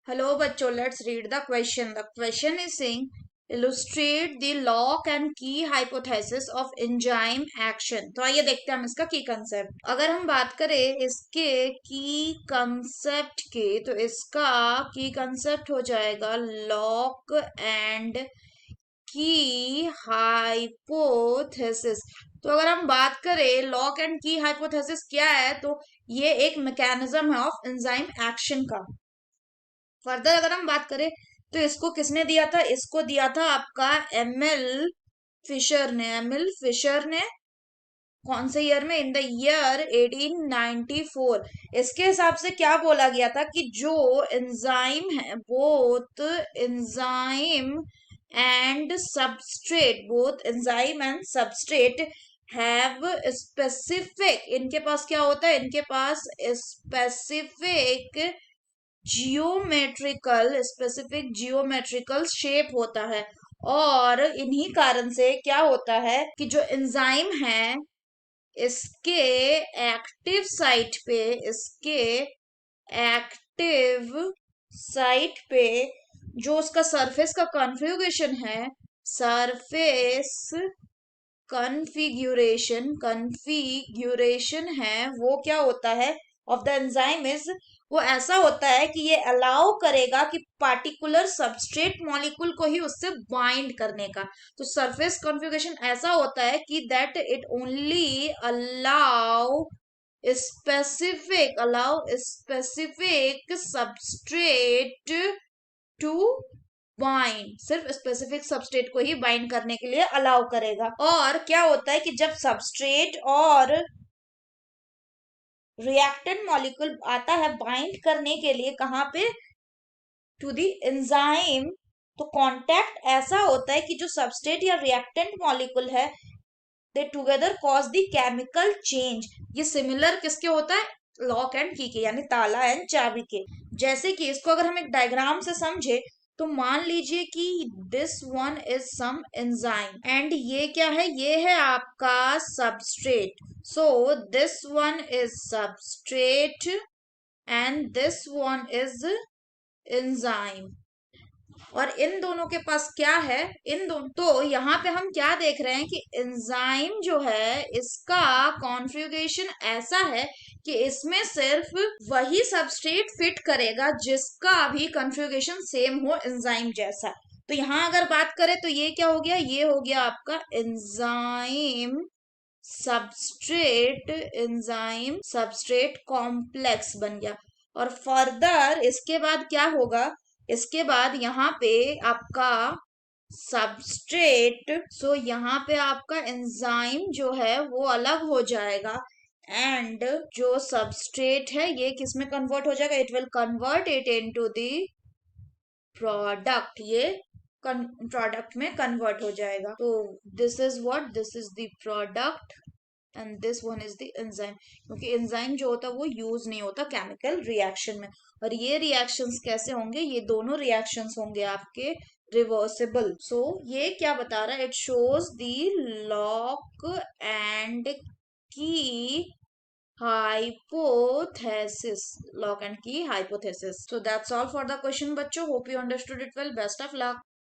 Hello, bachcho. Let's read the question. The question is saying, illustrate the lock and key hypothesis of enzyme action. तो आइए देखते हैं हम इसका की कंसेप्ट। अगर हम बात करें इसके की कंसेप्ट के, तो इसका की कंसेप्ट हो जाएगा लॉक एंड की हाइपोथेसिस। तो अगर हम बात करें लॉक एंड की हाइपोथेसिस क्या है, तो ये एक मैकेनिज्म है ऑफ एंजाइम एक्शन का। फर्दर अगर हम बात करें तो इसको किसने दिया था? इसको दिया था आपका एम एल फिशर ने कौन से ईयर में? In the year 1894। इसके हिसाब से क्या बोला गया था कि जो एंजाइम है, both enzyme and substrate have specific, इनके पास क्या होता है? इनके पास स्पेसिफिक जियोमेट्रिकल शेप होता है। और इन्हीं कारण से क्या होता है कि जो एंजाइम है इसके इसके एक्टिव साइट पे जो उसका सरफेस का कॉन्फ़िगरेशन है, सरफेस कन्फिग्यूरेशन है, वो क्या होता है ऑफ द एंजाइम इज, वो ऐसा होता है कि ये अलाउ करेगा कि पार्टिकुलर सबस्ट्रेट मॉलिक्यूल को ही उससे बाइंड करने का। तो सरफेस कॉन्फ़िगरेशन ऐसा होता है कि that it only allow specific substrate to bind, सिर्फ स्पेसिफिक सबस्ट्रेट को ही बाइंड करने के लिए अलाउ करेगा। और क्या होता है कि जब सबस्ट्रेट और रिएक्टेंट मॉलिक्यूल आता है बाइंड करने के लिए, कहाँ पे? To the enzyme. तो कांटेक्ट ऐसा होता है कि जो सबस्ट्रेट या रिएक्टेंट मॉलिक्यूल है, दे together cause the chemical change. ये सिमिलर किसके होता है? लॉक एंड की के, यानी ताला एंड चाबी के। जैसे कि इसको अगर हम एक डायग्राम से समझे, तो मान लीजिए कि this one is some enzyme and ये क्या है? ये है आपका substrate. So this one is substrate and this one is enzyme. और इन दोनों के पास क्या है? इन दोनों, तो यहाँ पे हम क्या देख रहे हैं कि एंजाइम जो है इसका कॉन्फ़िगरेशन ऐसा है कि इसमें सिर्फ वही सबस्ट्रेट फिट करेगा जिसका भी कॉन्फ़िगरेशन सेम हो एंजाइम जैसा। तो यहाँ अगर बात करें तो ये क्या हो गया? ये हो गया आपका एंजाइम सबस्ट्रेट कॉम्प्लेक्स बन गया। और फर्दर इसके बाद क्या होगा? इसके बाद यहाँ पे आपका सबस्ट्रेट, सो यहाँ पे आपका एंजाइम जो है वो अलग हो जाएगा एंड जो सबस्ट्रेट है ये किस में कन्वर्ट हो जाएगा? It will convert it into the product. ये प्रोडक्ट में कन्वर्ट हो जाएगा। तो this is the product and this one is the enzyme. क्योंकि एंजाइम जो होता है वो यूज नहीं होता केमिकल रिएक्शन में। और ये रिएक्शंस कैसे होंगे? ये दोनों रिएक्शंस होंगे आपके रिवर्सिबल। सो ये क्या बता रहा है? It shows the lock and की hypothesis, lock and key hypothesis. So that's all for the question, बच्चों. Hope you understood it well. Best of luck.